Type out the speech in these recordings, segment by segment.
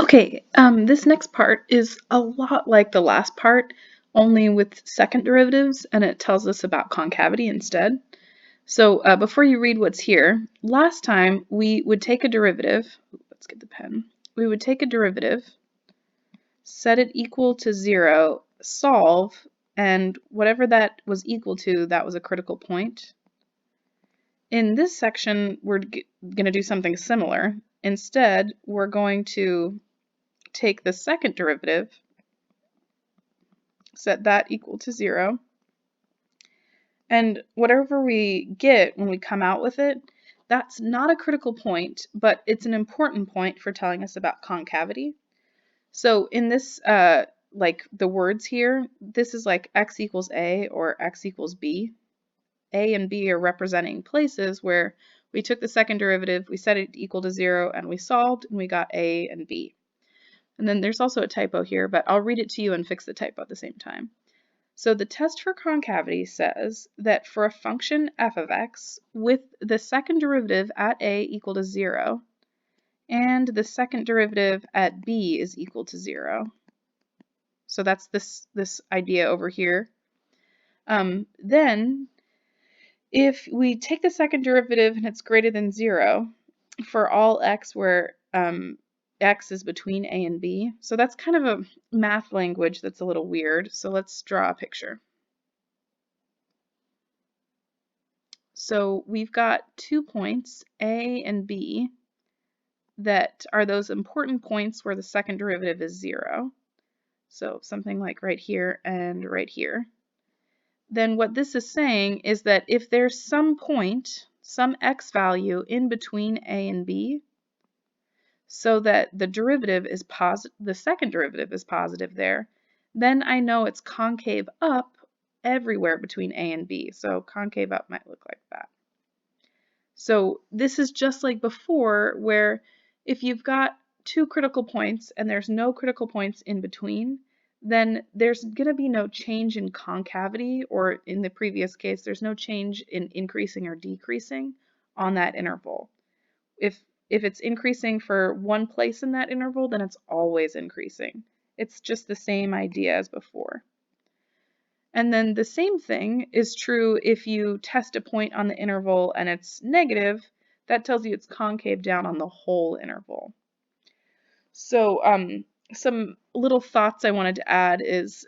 Okay, this next part is a lot like the last part, only with second derivatives, and it tells us about concavity instead. So before you read what's here, last time we would take a derivative, let's get the pen, we would take a derivative, set it equal to 0, solve, and whatever that was equal to, that was a critical point. In this section, we're going to do something similar. Instead, we're going to take the second derivative, set that equal to 0, and whatever we get when we come out with it, that's not a critical point, but it's an important point for telling us about concavity. So in this, like the words here, this is like x equals a or x equals b. A and b are representing places where we took the second derivative, we set it equal to 0, and we solved, and we got a and b. And then there's also a typo here, but I'll read it to you and fix the typo at the same time. So the test for concavity says that for a function f of x with the second derivative at a equal to 0 and the second derivative at b is equal to 0. So that's this idea over here. Then if we take the second derivative and it's greater than 0 for all x where x is between a and b. So that's kind of a math language that's a little weird. So let's draw a picture. So we've got 2 points, a and b, that are those important points where the second derivative is 0. So something like right here and right here. Then what this is saying is that if there's some point, some x value in between a and b, so that the derivative is positive, the second derivative is positive there, then I know it's concave up everywhere between a and b. So concave up might look like that. So this is just like before, where if you've got 2 critical points and there's no critical points in between, then there's going to be no change in concavity, or in the previous case, there's no change in increasing or decreasing on that interval. If it's increasing for one place in that interval, then it's always increasing. It's just the same idea as before. And then the same thing is true if you test a point on the interval and it's negative, that tells you it's concave down on the whole interval. So some little thoughts I wanted to add is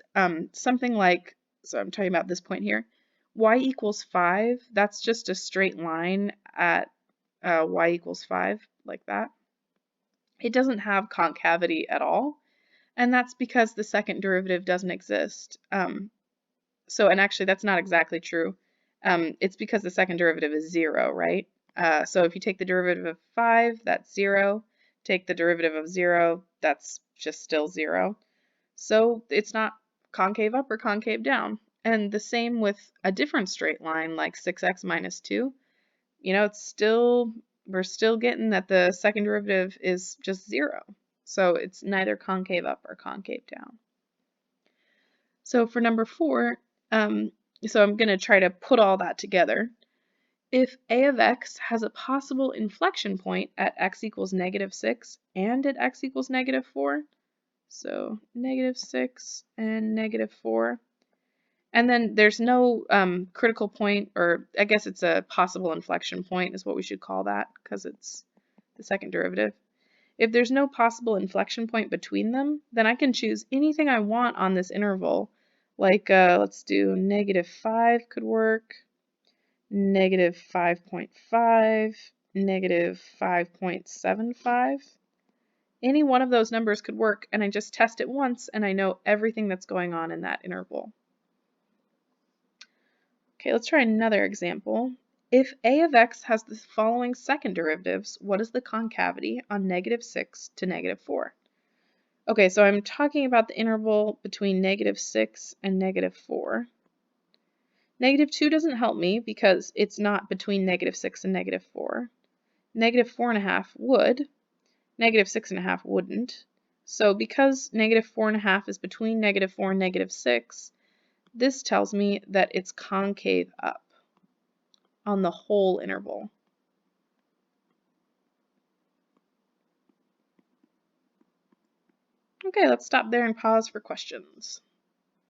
something like, so I'm talking about this point here, y equals 5, that's just a straight line at y equals 5, like that. It doesn't have concavity at all, and that's because the second derivative doesn't exist. And actually that's not exactly true. It's because the second derivative is 0, right? So if you take the derivative of 5, that's 0. Take the derivative of 0, that's just still 0. So it's not concave up or concave down. And the same with a different straight line like 6x minus 2. You know, we're still getting that the second derivative is just 0. So it's neither concave up or concave down. So for number 4, so I'm going to try to put all that together. If a of x has a possible inflection point at x equals -6 and at x equals -4, so -6 and -4, and then there's no critical point, or I guess it's a possible inflection point is what we should call that because it's the second derivative. If there's no possible inflection point between them, then I can choose anything I want on this interval. Like, let's do -5 could work, -5.5, -5.75. Any one of those numbers could work, and I just test it once, and I know everything that's going on in that interval. Okay, let's try another example. If a of x has the following second derivatives, what is the concavity on -6 to -4? Okay, so I'm talking about the interval between -6 and -4. -2 doesn't help me because it's not between -6 and -4. -4.5 would. -6.5 wouldn't. So because -4.5 is between -4 and -6, this tells me that it's concave up on the whole interval. Okay, let's stop there and pause for questions.